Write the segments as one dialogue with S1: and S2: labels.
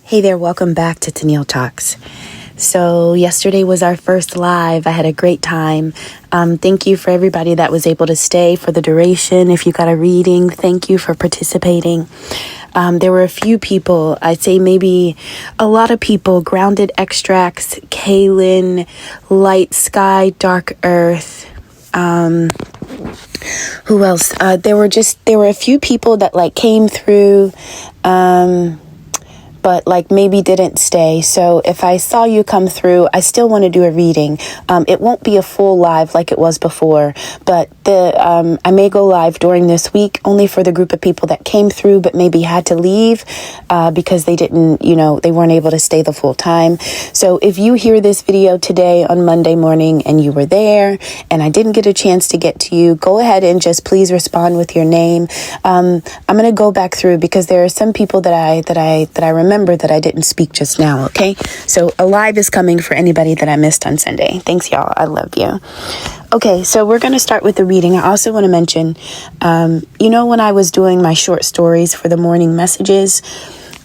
S1: Hey there, welcome back to Tennille Talks. So yesterday was our first live. I had a great time. Thank you for everybody that was able to stay for the duration. If you got a reading, thank you for participating. There were a few people, I'd say maybe a lot of people, Grounded Extracts, Kaylin, Light Sky, Dark Earth. Who else? There were a few people that came through, but maybe didn't stay. So if I saw you come through, I still want to do a reading. It won't be a full live like it was before, but I may go live during this week only for the group of people that came through but maybe had to leave because they didn't, they weren't able to stay the full time. So if you hear this video today on Monday morning and you were there and I didn't get a chance to get to you, go ahead and just please respond with your name. I'm going to go back through because there are some people that I remember that I didn't speak just now, okay? So a live is coming for anybody that I missed on Sunday. Thanks, y'all. I love you. Okay, so we're going to start with the reading. I also want to mention, when I was doing my short stories for the morning messages,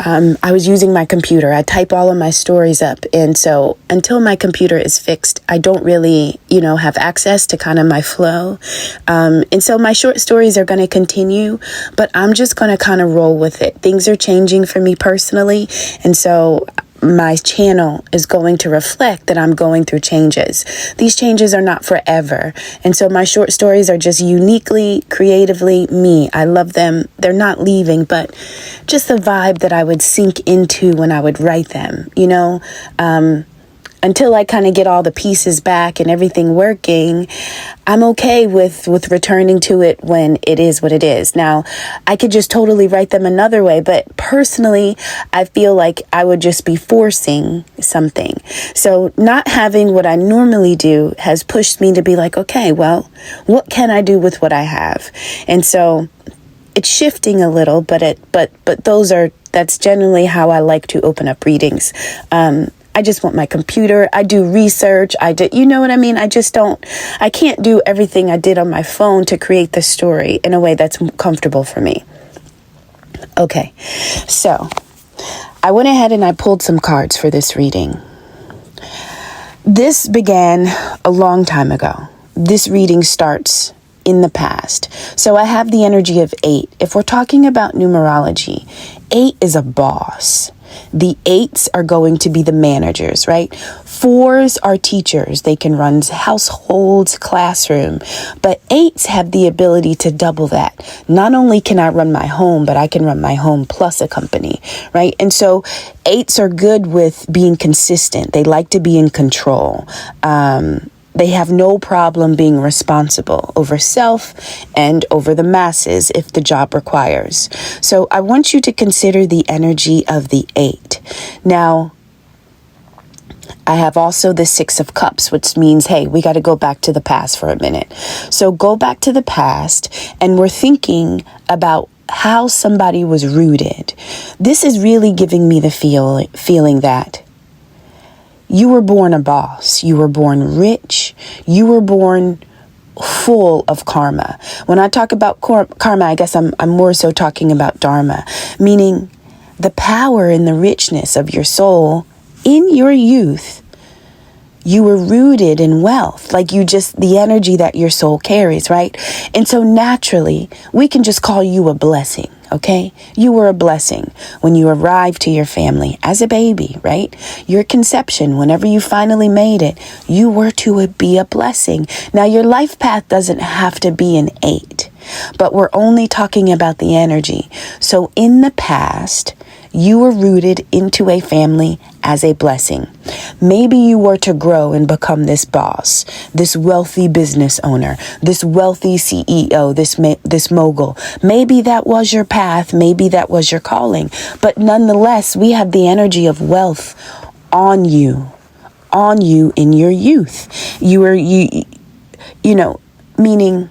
S1: I was using my computer. I type all of my stories up. And so until my computer is fixed, I don't really, have access to kind of my flow. And so my short stories are going to continue, but I'm just going to kind of roll with it. Things are changing for me personally. And so my channel is going to reflect that I'm going through changes. These changes are not forever. And so my short stories are just uniquely, creatively me. I love them. They're not leaving, but just the vibe that I would sink into when I would write them, until I kind of get all the pieces back and everything working, I'm okay with returning to it when it is what it is. Now, I could just totally write them another way, but personally, I feel like I would just be forcing something. So not having what I normally do has pushed me to be like, okay, well, what can I do with what I have? And so it's shifting a little, but that's generally how I like to open up readings. I just want my computer. I do research. You know what I mean? I can't do everything I did on my phone to create the story in a way that's comfortable for me. Okay. So I went ahead and I pulled some cards for this reading. This began a long time ago. This reading starts in the past. So I have the energy of 8. If we're talking about numerology, 8 is a boss. The 8s are going to be the managers, right? 4s are teachers. They can run households, classroom, but 8s have the ability to double that. Not only can I run my home, but I can run my home plus a company, right? And so 8s are good with being consistent. They like to be in control. They have no problem being responsible over self and over the masses if the job requires. So I want you to consider the energy of the 8. Now, I have also the 6 of Cups, which means, hey, we got to go back to the past for a minute. So go back to the past, and we're thinking about how somebody was rooted. This is really giving me the feeling that you were born a boss. You were born rich. You were born full of karma. When I talk about karma, I guess I'm more so talking about dharma, meaning the power and the richness of your soul in your youth. You were rooted in wealth, the energy that your soul carries, right? And so naturally, we can just call you a blessing. Okay, you were a blessing when you arrived to your family as a baby, right? Your conception, whenever you finally made it, you were to be a blessing. Now, your life path doesn't have to be an 8, but we're only talking about the energy. So in the past, you were rooted into a family as a blessing. Maybe you were to grow and become this boss, this wealthy business owner, this wealthy CEO, this mogul. Maybe that was your path. Maybe that was your calling. But nonetheless, we have the energy of wealth on you in your youth. Meaning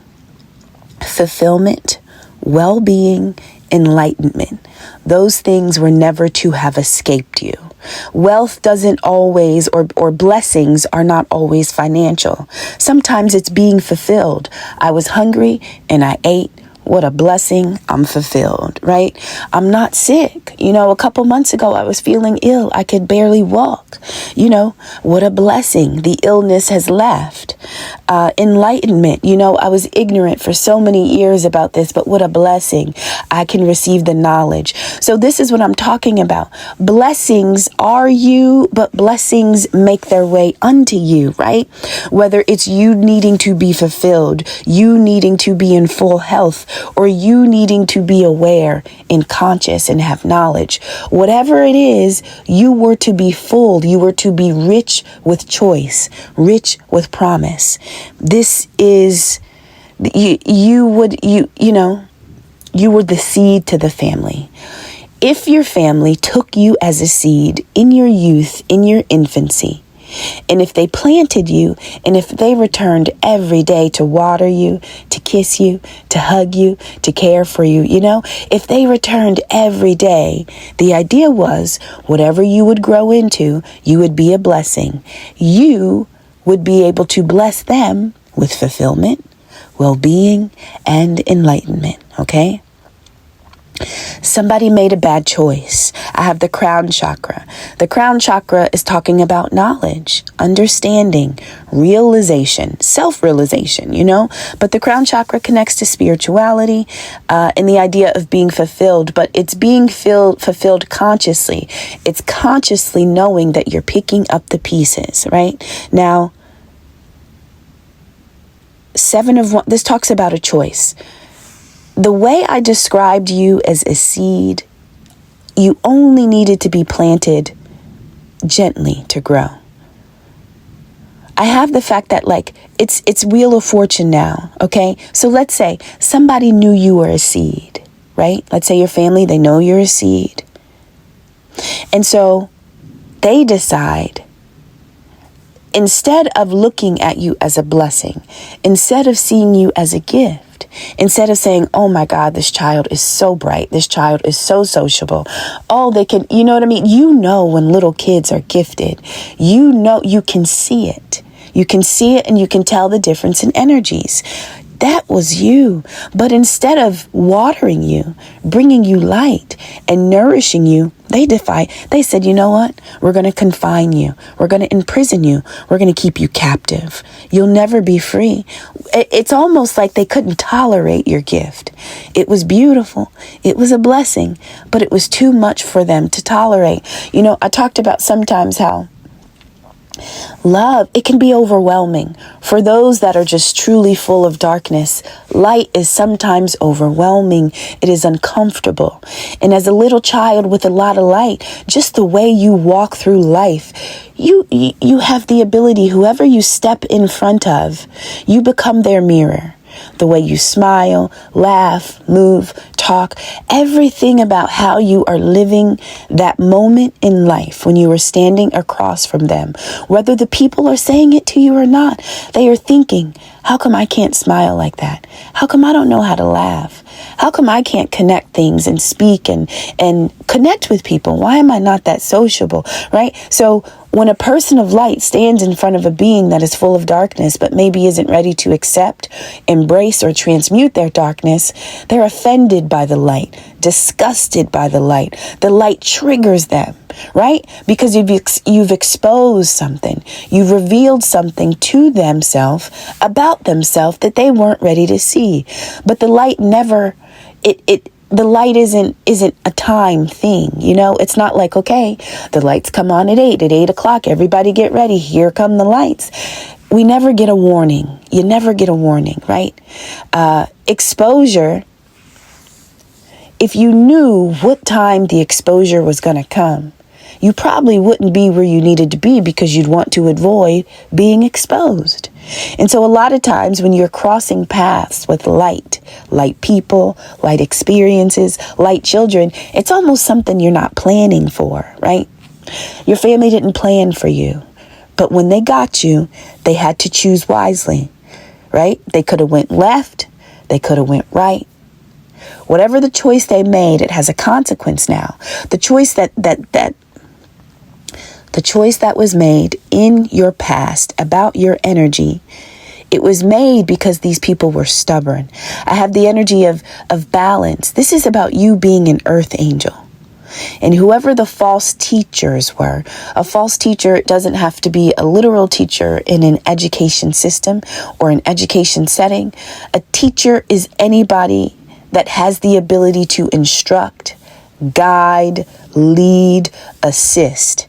S1: fulfillment, well-being, enlightenment. Those things were never to have escaped you. Wealth doesn't always, or blessings are not always financial. Sometimes it's being fulfilled. I was hungry and I ate What a blessing. I'm fulfilled, right? I'm not sick. A couple months ago, I was feeling ill. I could barely walk. What a blessing. The illness has left. Enlightenment. I was ignorant for so many years about this, but what a blessing. I can receive the knowledge. So this is what I'm talking about. Blessings are you, but blessings make their way unto you, right? Whether it's you needing to be fulfilled, you needing to be in full health, or you needing to be aware and conscious and have knowledge. Whatever it is, you were to be full. You were to be rich with choice, rich with promise. This is, you were the seed to the family. If your family took you as a seed in your youth, in your infancy, and if they planted you, and if they returned every day to water you, to kiss you, to hug you, to care for you, if they returned every day, the idea was whatever you would grow into, you would be a blessing. You would be able to bless them with fulfillment, well-being, and enlightenment, okay? Somebody made a bad choice. I have the crown chakra. The crown chakra is talking about knowledge, understanding, realization, self-realization, But the crown chakra connects to spirituality and the idea of being fulfilled, but it's being fulfilled consciously. It's consciously knowing that you're picking up the pieces, right? Now, 7 of 1, this talks about a choice. The way I described you as a seed, you only needed to be planted gently to grow. I have the fact that it's Wheel of Fortune now, okay? So let's say somebody knew you were a seed, right? Let's say your family, they know you're a seed. And so they decide, instead of looking at you as a blessing, instead of seeing you as a gift, instead of saying, oh my God, this child is so bright, this child is so sociable, they can, you know what I mean? When little kids are gifted, you can see it. You can see it and you can tell the difference in energies. That was you. But instead of watering you, bringing you light and nourishing you, they said, you know what? We're going to confine you. We're going to imprison you. We're going to keep you captive. You'll never be free. It's almost like they couldn't tolerate your gift. It was beautiful. It was a blessing, but it was too much for them to tolerate. I talked about sometimes how love, it can be overwhelming. For those that are just truly full of darkness, light is sometimes overwhelming. It is uncomfortable. And as a little child with a lot of light, just the way you walk through life, you have the ability, whoever you step in front of, you become their mirror. The way you smile, laugh, move, talk, everything about how you are living that moment in life when you are standing across from them. Whether the people are saying it to you or not, they are thinking, how come I can't smile like that? How come I don't know how to laugh? How come I can't connect things and speak and connect with people? Why am I not that sociable, right? So when a person of light stands in front of a being that is full of darkness, but maybe isn't ready to accept, embrace, or transmute their darkness, they're offended by the light, disgusted by the light. The light triggers them, right? Because you've exposed something. You've revealed something to themselves, about themselves, that they weren't ready to see. But the light never, the light isn't a time thing, It's not like, okay, the lights come on at 8 o'clock, everybody get ready, here come the lights. We never get a warning. You never get a warning, right? Exposure, if you knew what time the exposure was going to come, you probably wouldn't be where you needed to be because you'd want to avoid being exposed. And so a lot of times when you're crossing paths with light people, light experiences, light children, it's almost something you're not planning for, right? Your family didn't plan for you, but when they got you, they had to choose wisely, right? They could have went left. They could have went right. Whatever the choice they made, it has a consequence now. The choice that was made in your past about your energy, It was made because these people were stubborn. I have the energy of balance. This is about you being an earth angel. And whoever the false teachers were, a false teacher doesn't have to be a literal teacher in an education system or an education setting. A teacher is anybody that has the ability to instruct, guide, lead, assist.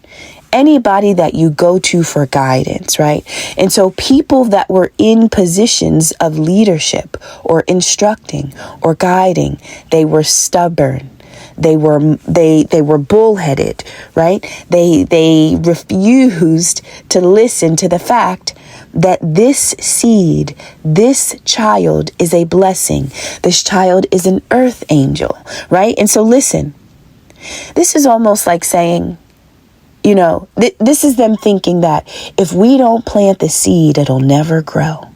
S1: Anybody that you go to for guidance, right? And so people that were in positions of leadership or instructing or guiding, they were stubborn. They were bullheaded, right? They refused to listen to the fact that this seed, this child is a blessing. This child is an earth angel, right? And so listen, this is almost like saying, you know, this is them thinking that if we don't plant the seed, it'll never grow.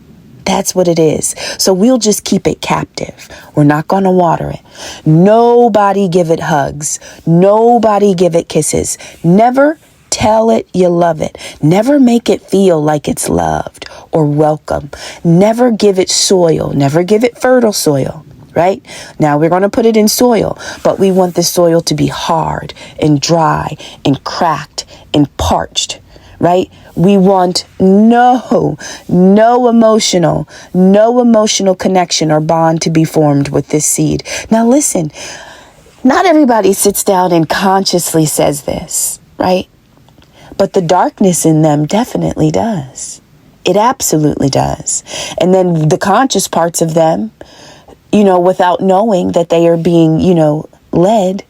S1: That's what it is. So we'll just keep it captive. We're not going to water it. Nobody give it hugs. Nobody give it kisses. Never tell it you love it. Never make it feel like it's loved or welcome. Never give it soil. Never give it fertile soil. Right? Now we're going to put it in soil, but we want the soil to be hard and dry and cracked and parched. Right? We want no emotional connection or bond to be formed with this seed. Now listen, not everybody sits down and consciously says this, right? But the darkness in them definitely does. It absolutely does. And then the conscious parts of them, you know, without knowing that they are being, you know, led,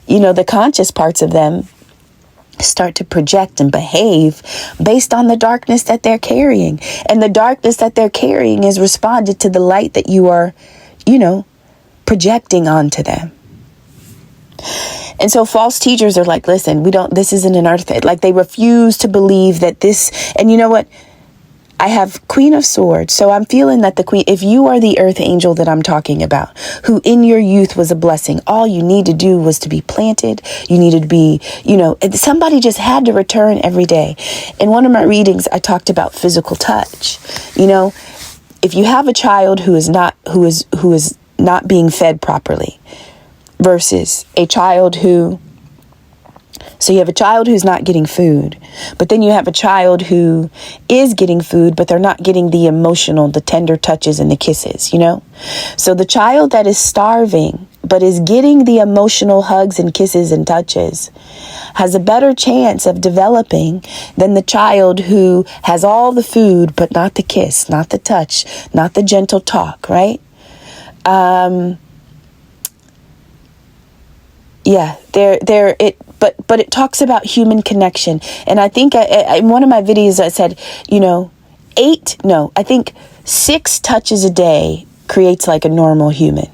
S1: you know, the conscious parts of them start to project and behave based on the darkness that they're carrying. And the darkness that they're carrying is responded to the light that you are, you know, projecting onto them. And so false teachers are like, listen, this isn't an earth. Like they refuse to believe that this, and you know what? I have Queen of Swords. So I'm feeling that the Queen, if you are the earth angel that I'm talking about, who in your youth was a blessing, all you need to do was to be planted. You needed to be, you know, somebody just had to return every day. In one of my readings, I talked about physical touch. You know, if you have a child who is not being fed properly versus a child who, so you have a child who's not getting food, but then you have a child who is getting food, but they're not getting the emotional, the tender touches and the kisses, you know? So the child that is starving, but is getting the emotional hugs and kisses and touches has a better chance of developing than the child who has all the food, but not the kiss, not the touch, not the gentle talk, right? But it talks about human connection. And I think in one of my videos I said, you know, I think 6 touches a day creates like a normal human.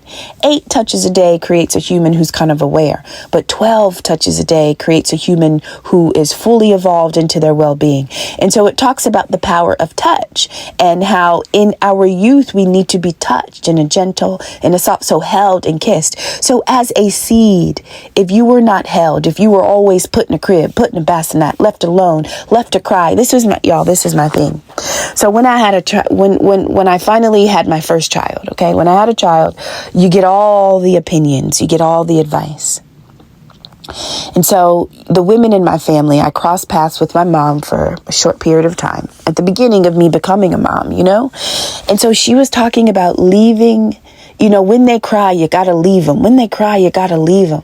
S1: 8 touches a day creates a human who's kind of aware. But 12 touches a day creates a human who is fully evolved into their well-being. And so it talks about the power of touch and how in our youth we need to be touched in a gentle, in a soft, so held and kissed. So as a seed, if you were not held, if you were always put in a crib, put in a bassinet, left alone, left to cry, this is my thing. So when I had when I finally had my first child, okay, when I had a child, you get all the opinions, you get all the advice. And so the women in my family, I crossed paths with my mom for a short period of time at the beginning of me becoming a mom, you know? And so she was talking about leaving, you know, when they cry, you got to leave them. When they cry, you got to leave them.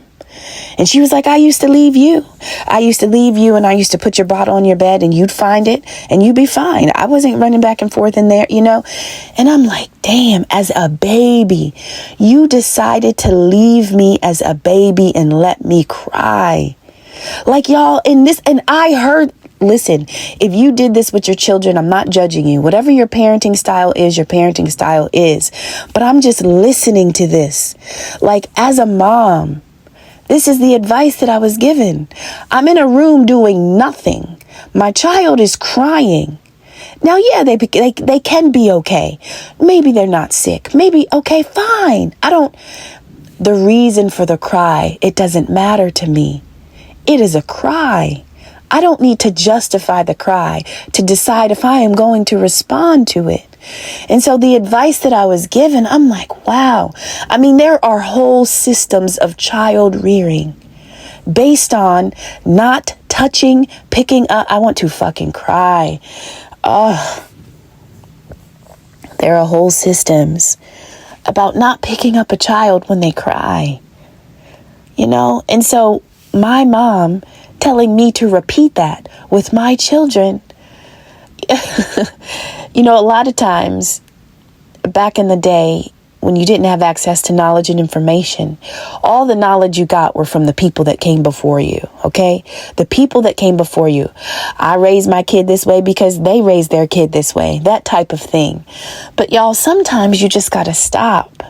S1: And she was like, I used to leave you. I used to leave you and I used to put your bottle on your bed and you'd find it and you'd be fine. I wasn't running back and forth in there, you know. And I'm like, damn, as a baby, you decided to leave me as a baby and let me cry. Like y'all in this, and I heard, listen, if you did this with your children, I'm not judging you. Whatever your parenting style is, your parenting style is. But I'm just listening to this. Like as a mom, this is the advice that I was given. I'm in a room doing nothing. My child is crying. Now, yeah, they can be okay. Maybe they're not sick. Maybe, okay, fine. The reason for the cry, it doesn't matter to me. It is a cry. I don't need to justify the cry to decide if I am going to respond to it. And so the advice that I was given, I'm like, wow. I mean, there are whole systems of child rearing based on not touching, picking up. I want to fucking cry. There are whole systems about not picking up a child when they cry. And so my mom telling me to repeat that with my children, a lot of times back in the day when you didn't have access to knowledge and information, all the knowledge you got were from the people that came before you, okay? The people that came before you. I raised my kid this way because they raised their kid this way, that type of thing. But y'all, sometimes you just gotta stop.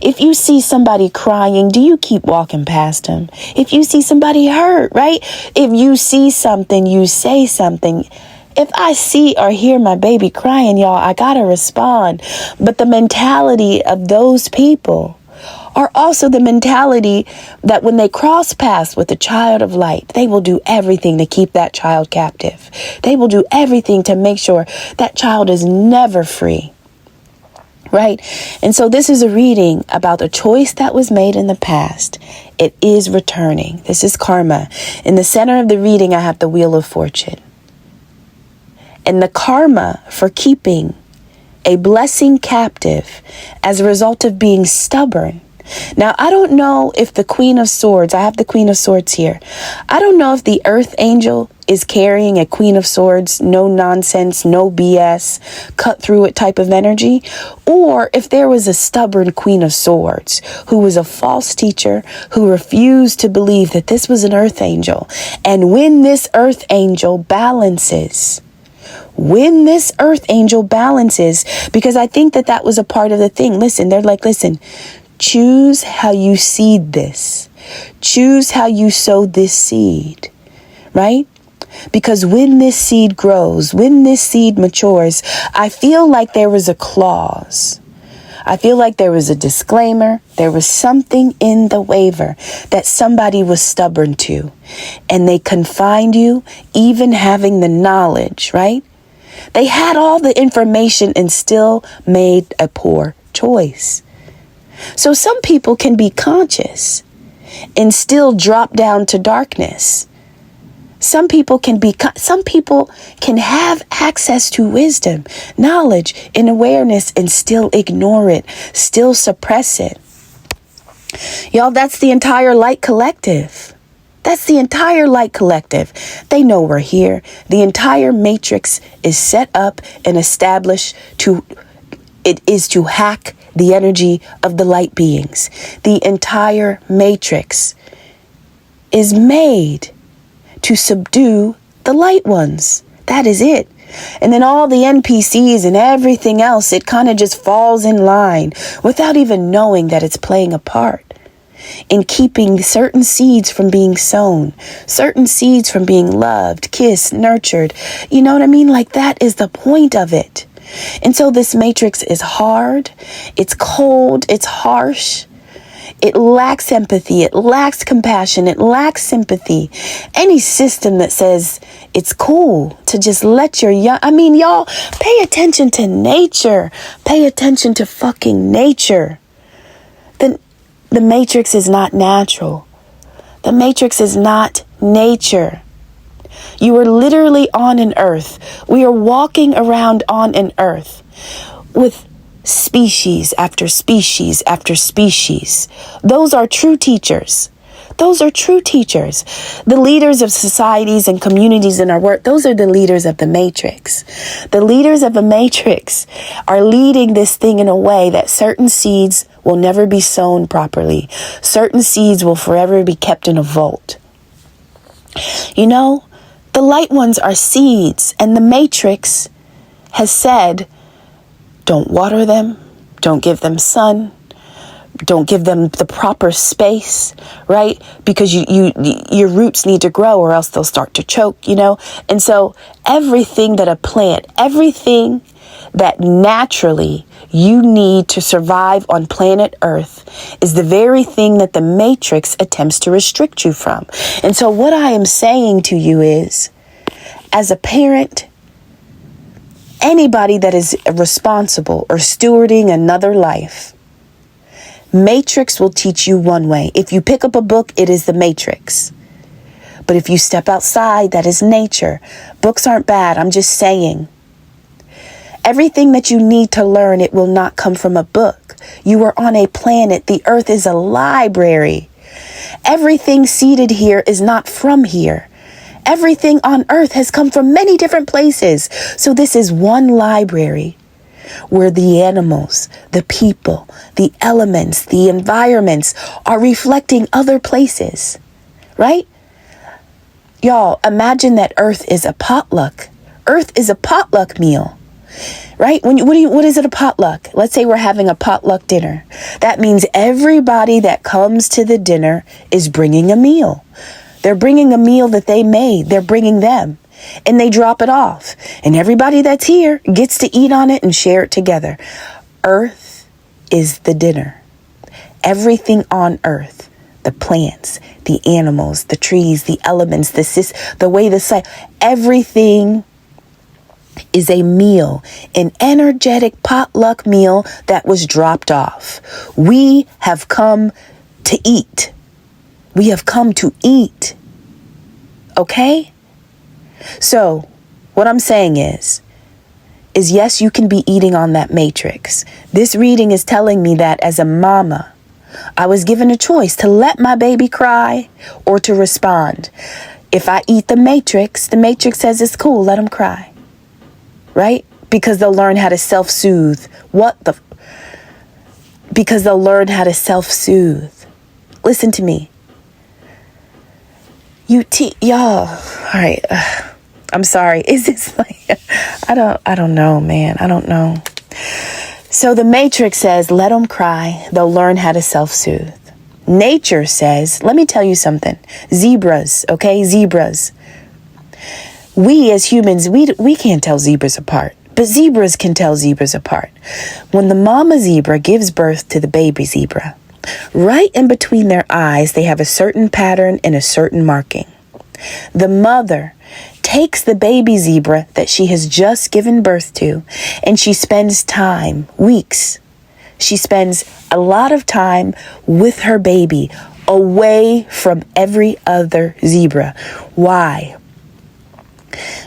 S1: If you see somebody crying, do you keep walking past them? If you see somebody hurt, right? If you see something, you say something. If I see or hear my baby crying, y'all, I gotta respond. But the mentality of those people are also the mentality that when they cross paths with a child of light, they will do everything to keep that child captive. They will do everything to make sure that child is never free. Right? And so this is a reading about a choice that was made in the past. It is returning. This is karma. In the center of the reading, I have the Wheel of Fortune. And the karma for keeping a blessing captive as a result of being stubborn. Now, I don't know if the Queen of Swords, I have the Queen of Swords here. I don't know if the Earth Angel is carrying a Queen of Swords, no nonsense, no BS, cut through it type of energy, or if there was a stubborn Queen of Swords who was a false teacher who refused to believe that this was an Earth Angel. And when this Earth Angel balances, because I think that was a part of the thing. Listen, they're like, listen, choose how you seed this. Choose how you sow this seed, right? Because when this seed grows, when this seed matures, I feel like there was a clause. I feel like there was a disclaimer. There was something in the waiver that somebody was stubborn to. And they confined you, even having the knowledge, right? They had all the information and still made a poor choice. So some people can be conscious and still drop down to darkness. Some people can have access to wisdom, knowledge, and awareness and still ignore it, still suppress it. Y'all, that's the entire light collective. That's the entire light collective. They know we're here. The entire matrix is set up and established to hack the energy of the light beings. The entire matrix is made to subdue the light ones. That is it. And then all the NPCs and everything else, it kind of just falls in line without even knowing that it's playing a part in keeping certain seeds from being sown, certain seeds from being loved, kissed, nurtured. You know what I mean? Like, that is the point of it. And so this matrix is hard, it's cold, it's harsh. It lacks empathy. It lacks compassion. It lacks sympathy. Any system that says it's cool to just let y'all pay attention to nature. Pay attention to fucking nature. The matrix is not natural. The matrix is not nature. You are literally on an earth. We are walking around on an earth with species after species after species. Those are true teachers. Those are true teachers. The leaders of societies and communities in our work, those are the leaders of the matrix. The leaders of the matrix are leading this thing in a way that certain seeds will never be sown properly. Certain seeds will forever be kept in a vault. You know, the light ones are seeds, and the matrix has said, don't water them, don't give them sun, don't give them the proper space, right? Because your roots need to grow or else they'll start to choke, you know? And so everything that a plant, everything that naturally you need to survive on planet Earth is the very thing that the matrix attempts to restrict you from. And so what I am saying to you is, as a parent, Anybody that is responsible or stewarding another life, Matrix will teach you one way. If you pick up a book, it is the Matrix. But if you step outside, that is nature. Books aren't bad. I'm just saying. Everything that you need to learn, it will not come from a book. You are on a planet. The earth is a library. Everything seated here is not from here. Everything on earth has come from many different places. So this is one library where the animals, the people, the elements, the environments are reflecting other places, right? Y'all, imagine that earth is a potluck. Earth is a potluck meal, right? What is it, a potluck? Let's say we're having a potluck dinner. That means everybody that comes to the dinner is bringing a meal. They're bringing a meal that they made. They're bringing them. And they drop it off. And everybody that's here gets to eat on it and share it together. Earth is the dinner. Everything on earth, the plants, the animals, the trees, the elements, the way the sun, everything is a meal, an energetic potluck meal that was dropped off. We have come to eat. We have come to eat. Okay? So, what I'm saying is yes, you can be eating on that matrix. This reading is telling me that as a mama, I was given a choice to let my baby cry or to respond. If I eat the matrix says it's cool, let them cry. Right? Because they'll learn how to self-soothe. Because they'll learn how to self-soothe. Listen to me. Y'all. All right. I'm sorry. Is this like, I don't know, man. I don't know. So the Matrix says, let them cry. They'll learn how to self-soothe. Nature says, let me tell you something. Zebras, okay? Zebras. We as humans, we can't tell zebras apart. But zebras can tell zebras apart. When the mama zebra gives birth to the baby zebra, right in between their eyes, they have a certain pattern and a certain marking. The mother takes the baby zebra that she has just given birth to, and she spends time, weeks. She spends a lot of time with her baby, away from every other zebra. Why?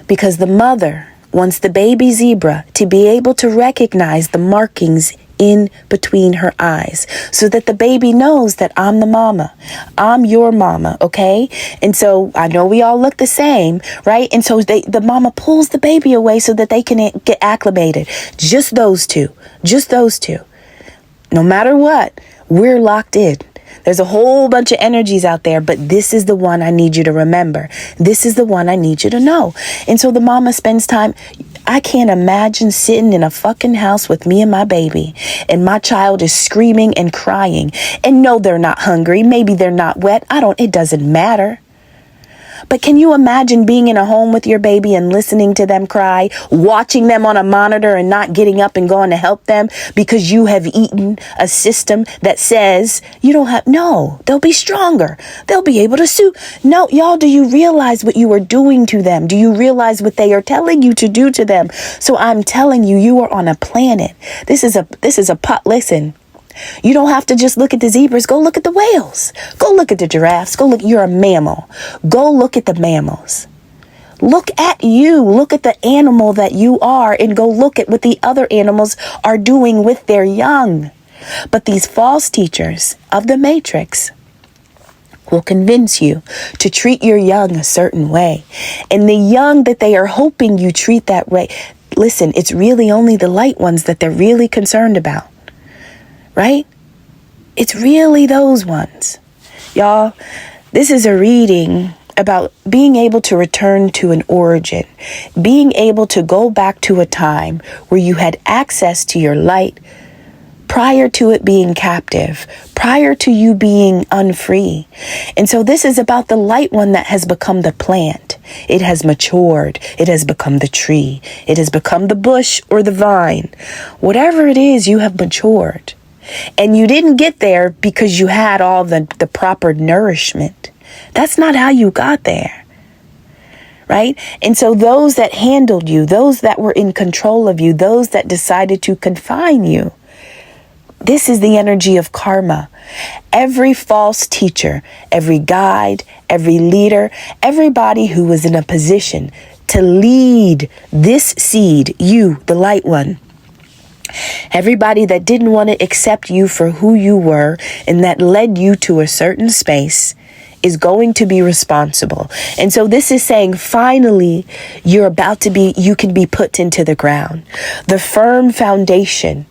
S1: Because the mother wants the baby zebra to be able to recognize the markings in between her eyes so that the baby knows that I'm the mama. I'm your mama, okay? And so I know we all look the same, right? And so the mama pulls the baby away so that they can get acclimated. Just those two. No matter what, we're locked in. There's a whole bunch of energies out there, but this is the one I need you to remember. This is the one I need you to know. And so the mama spends time. I can't imagine sitting in a fucking house with me and my baby, and my child is screaming and crying. And no, they're not hungry. Maybe they're not wet. It doesn't matter. But can you imagine being in a home with your baby and listening to them cry, watching them on a monitor and not getting up and going to help them because you have eaten a system that says you don't have, no, they'll be stronger. They'll be able to sue. No, y'all, do you realize what you are doing to them? Do you realize what they are telling you to do to them? So I'm telling you, you are on a planet. This is a pot. Listen. You don't have to just look at the zebras. Go look at the whales. Go look at the giraffes. You're a mammal. Go look at the mammals. Look at you. Look at the animal that you are and go look at what the other animals are doing with their young. But these false teachers of the Matrix will convince you to treat your young a certain way. And the young that they are hoping you treat that way, listen, it's really only the light ones that they're really concerned about. Right? It's really those ones. Y'all, this is a reading about being able to return to an origin, being able to go back to a time where you had access to your light prior to it being captive, prior to you being unfree. And so this is about the light one that has become the plant. It has matured. It has become the tree. It has become the bush or the vine. Whatever it is, you have matured. And you didn't get there because you had all the proper nourishment. That's not how you got there. right? And so those that handled you, those that were in control of you, those that decided to confine you, this is the energy of karma. Every false teacher, every guide, every leader, everybody who was in a position to lead this seed, you, the light one, everybody that didn't want to accept you for who you were and that led you to a certain space is going to be responsible. And so this is saying, finally, you can be put into the ground. The firm foundation,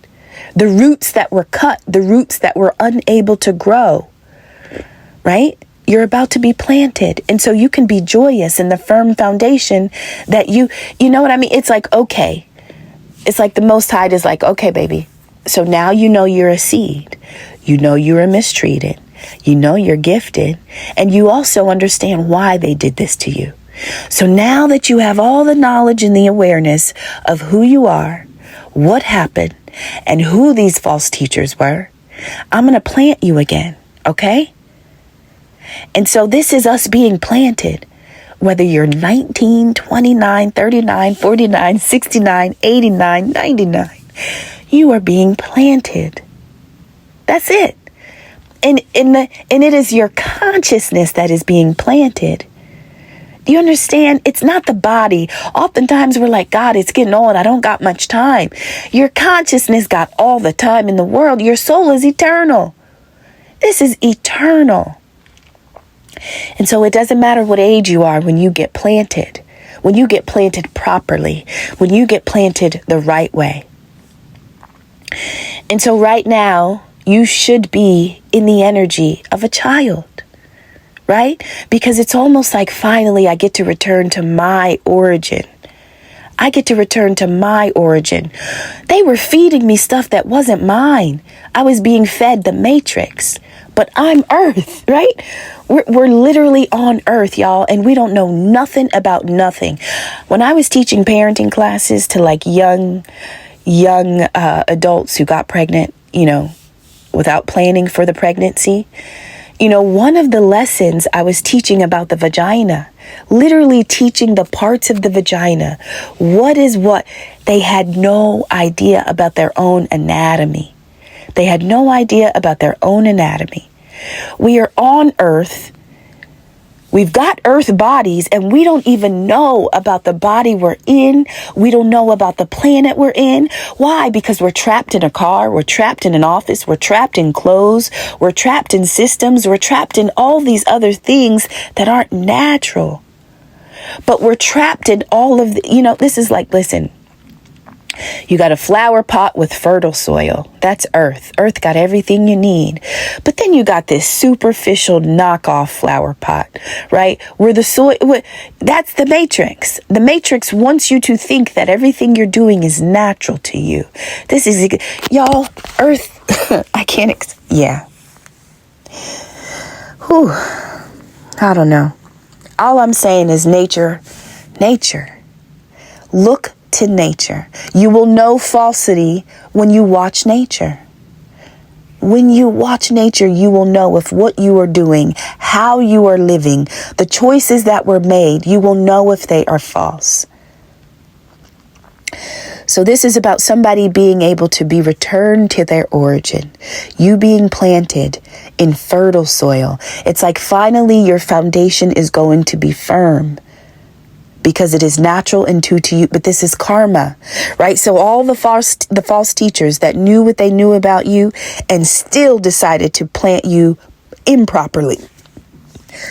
S1: the roots that were cut, the roots that were unable to grow, right? You're about to be planted. And so you can be joyous in the firm foundation that you know what I mean? It's like, okay. It's like the Most High is like, okay, baby. So now you know you're a seed. You know you were mistreated. You know you're gifted. And you also understand why they did this to you. So now that you have all the knowledge and the awareness of who you are, what happened, and who these false teachers were, I'm going to plant you again, okay? And so this is us being planted. Whether you're 19, 29, 39, 49, 69, 89, 99, you are being planted. That's it. And it is your consciousness that is being planted. Do you understand? It's not the body. Oftentimes we're like, God, it's getting old. I don't got much time. Your consciousness got all the time in the world. Your soul is eternal. This is eternal. And so it doesn't matter what age you are when you get planted properly, when you get planted the right way. And so right now, you should be in the energy of a child, right? Because it's almost like finally I get to return to my origin. I get to return to my origin. They were feeding me stuff that wasn't mine. I was being fed the matrix. But I'm Earth, right? We're literally on Earth, y'all, and we don't know nothing about nothing. When I was teaching parenting classes to like young adults who got pregnant, without planning for the pregnancy, one of the lessons I was teaching about the vagina, literally teaching the parts of the vagina. What is what? They had no idea about their own anatomy. They had no idea about their own anatomy. We are on Earth. We've got Earth bodies, and we don't even know about the body we're in. We don't know about the planet we're in. Why? Because we're trapped in a car. We're trapped in an office. We're trapped in clothes. We're trapped in systems. We're trapped in all these other things that aren't natural. But we're trapped in all of this is like, listen. You got a flower pot with fertile soil. That's Earth. Earth got everything you need. But then you got this superficial knockoff flower pot, right? Where the soil, that's the matrix. The matrix wants you to think that everything you're doing is natural to you. This is, y'all, Earth, I can't, yeah. Whew. I don't know. All I'm saying is nature. Look to nature. You will know falsity when you watch nature. When you watch nature, you will know if what you are doing, how you are living, the choices that were made, you will know if they are false. So this is about somebody being able to be returned to their origin. You being planted in fertile soil. It's like finally your foundation is going to be firm. Because it is natural and true to you, but this is karma, right? So all the false teachers that knew what they knew about you and still decided to plant you improperly.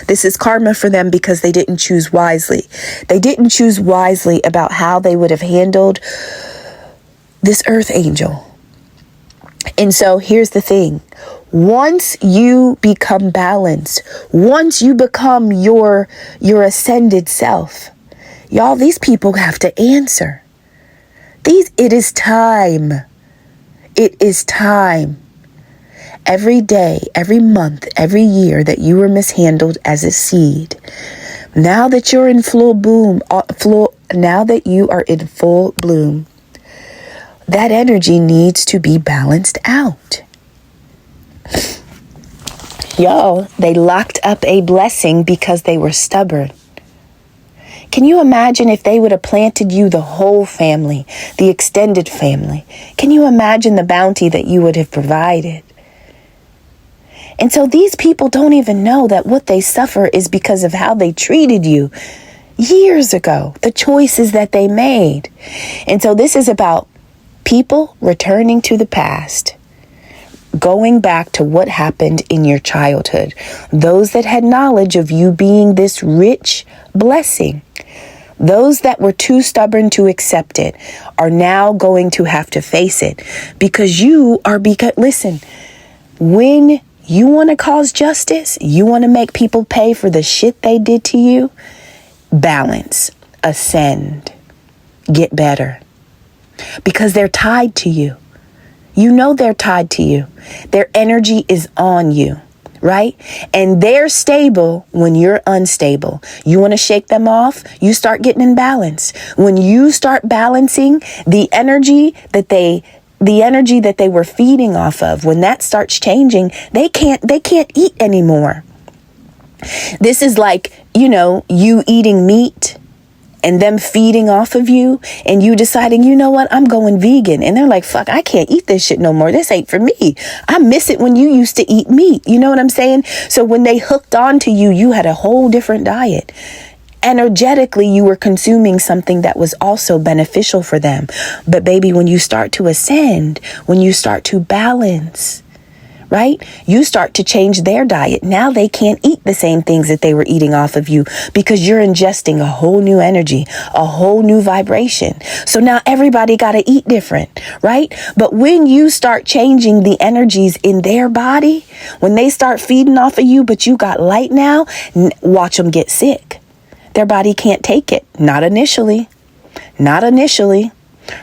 S1: This is karma for them because they didn't choose wisely. They didn't choose wisely about how they would have handled this earth angel. And so here's the thing. Once you become balanced, once you become your ascended self, y'all, these people have to answer. It is time. It is time. Every day, every month, every year that you were mishandled as a seed, now that you're in full bloom, now that you are in full bloom, that energy needs to be balanced out. Y'all, they locked up a blessing because they were stubborn. Can you imagine if they would have planted you, the whole family, the extended family? Can you imagine the bounty that you would have provided? And so these people don't even know that what they suffer is because of how they treated you years ago, the choices that they made. And so this is about people returning to the past, going back to what happened in your childhood. Those that had knowledge of you being this rich blessing, those that were too stubborn to accept it, are now going to have to face it because listen, when you want to cause justice, you want to make people pay for the shit they did to you, balance, ascend, get better, because they're tied to you. You know they're tied to you. Their energy is on you, right? And they're stable when you're unstable. You want to shake them off? You start getting in balance. When you start balancing the energy that they were feeding off of, when that starts changing, they can't eat anymore. This is like, you eating meat and them feeding off of you and you deciding, you know what, I'm going vegan. And they're like, fuck, I can't eat this shit no more. This ain't for me. I miss it when you used to eat meat. You know what I'm saying? So when they hooked onto you, you had a whole different diet. Energetically, you were consuming something that was also beneficial for them. But baby, when you start to ascend, when you start to balance, right? You start to change their diet. Now they can't eat the same things that they were eating off of you because you're ingesting a whole new energy, a whole new vibration. So now everybody got to eat different, right? But when you start changing the energies in their body, when they start feeding off of you, but you got light now, watch them get sick. Their body can't take it. Not initially.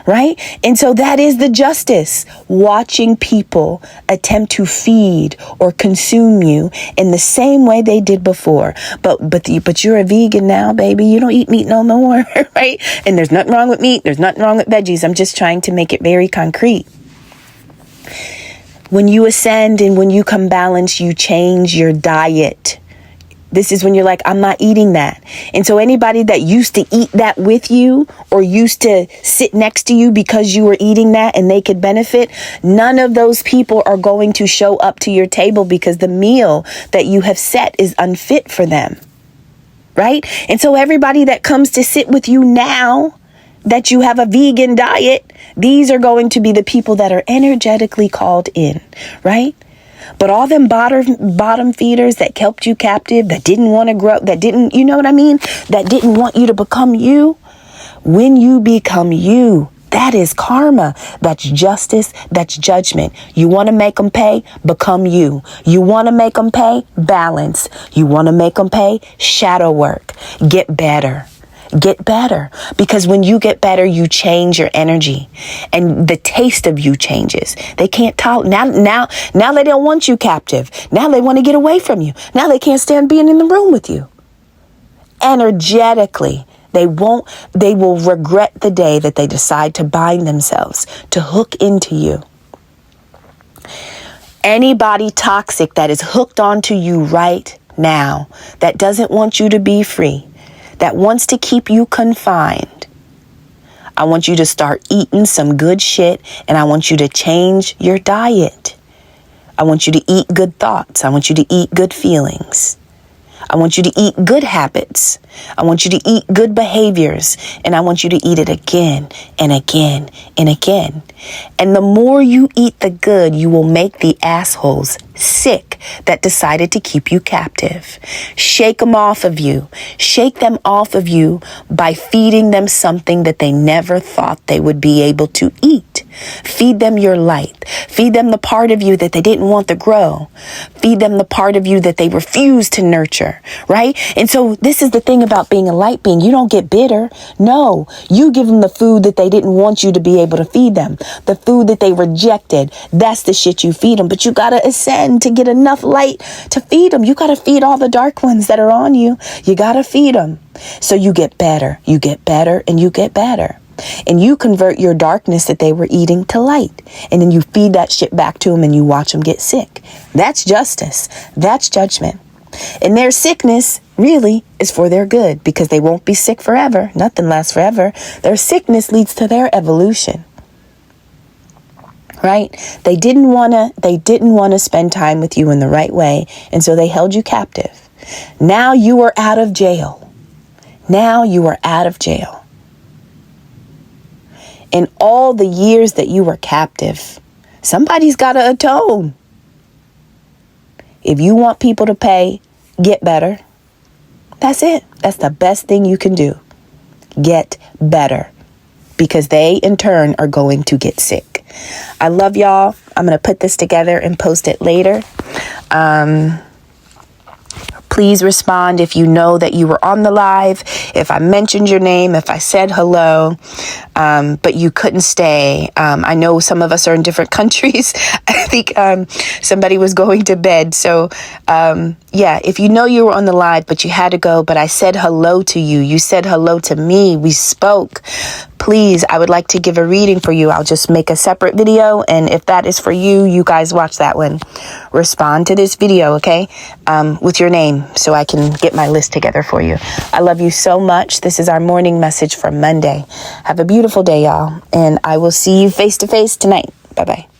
S1: Right? And so that is the justice. Watching people attempt to feed or consume you in the same way they did before. But you're a vegan now, baby. You don't eat meat no more, right? And there's nothing wrong with meat. There's nothing wrong with veggies. I'm just trying to make it very concrete. When you ascend and when you come balance, you change your diet. This is when you're like, I'm not eating that. And so anybody that used to eat that with you or used to sit next to you because you were eating that and they could benefit, none of those people are going to show up to your table because the meal that you have set is unfit for them. Right? And so everybody that comes to sit with you now that you have a vegan diet, these are going to be the people that are energetically called in. Right? But all them bottom feeders that kept you captive, that didn't want to grow, that didn't, you know what I mean? That didn't want you to become you. When you become you, that is karma. That's justice. That's judgment. You want to make them pay? Become you. You want to make them pay? Balance. You want to make them pay? Shadow work. Get better. Get better, because when you get better, you change your energy and the taste of you changes. They can't talk now they don't want you captive. Now they want to get away from you. Now they can't stand being in the room with you. Energetically, they will regret the day that they decide to bind themselves, to hook into you. Anybody toxic that is hooked onto you right now, that doesn't want you to be free, that wants to keep you confined, I want you to start eating some good shit, and I want you to change your diet. I want you to eat good thoughts. I want you to eat good feelings. I want you to eat good habits. I want you to eat good behaviors, and I want you to eat it again and again and again. And the more you eat the good, you will make the assholes sick that decided to keep you captive. Shake them off of you. Shake them off of you by feeding them something that they never thought they would be able to eat. Feed them your light. Feed them the part of you that they didn't want to grow. Feed them the part of you that they refused to nurture, right? And so this is the thing about being a light being. You don't get bitter. No, you give them the food that they didn't want you to be able to feed them. The food that they rejected, that's the shit you feed them. But you got to ascend to get enough light to feed them. You got to feed all the dark ones that are on you. You got to feed them. So you get better, and you get better. And you convert your darkness that they were eating to light. And then you feed that shit back to them and you watch them get sick. That's justice. That's judgment. And their sickness really is for their good, because they won't be sick forever. Nothing lasts forever. Their sickness leads to their evolution. Right? They didn't want to spend time with you in the right way, and so they held you captive. Now you are out of jail. Now you are out of jail. In all the years that you were captive, somebody's got to atone. If you want people to pay, get better. That's it. That's the best thing you can do. Get better. Because they, in turn, are going to get sick. I love y'all. I'm going to put this together and post it later. Please respond if you know that you were on the live, if I mentioned your name, if I said hello, but you couldn't stay. I know some of us are in different countries. I think somebody was going to bed. So, if you know you were on the live, but you had to go, but I said hello to you. You said hello to me. We spoke. Please, I would like to give a reading for you. I'll just make a separate video. And if that is for you, you guys watch that one. Respond to this video, okay? With your name so I can get my list together for you. I love you so much. This is our morning message for Monday. Have a beautiful day, y'all. And I will see you face to face tonight. Bye-bye.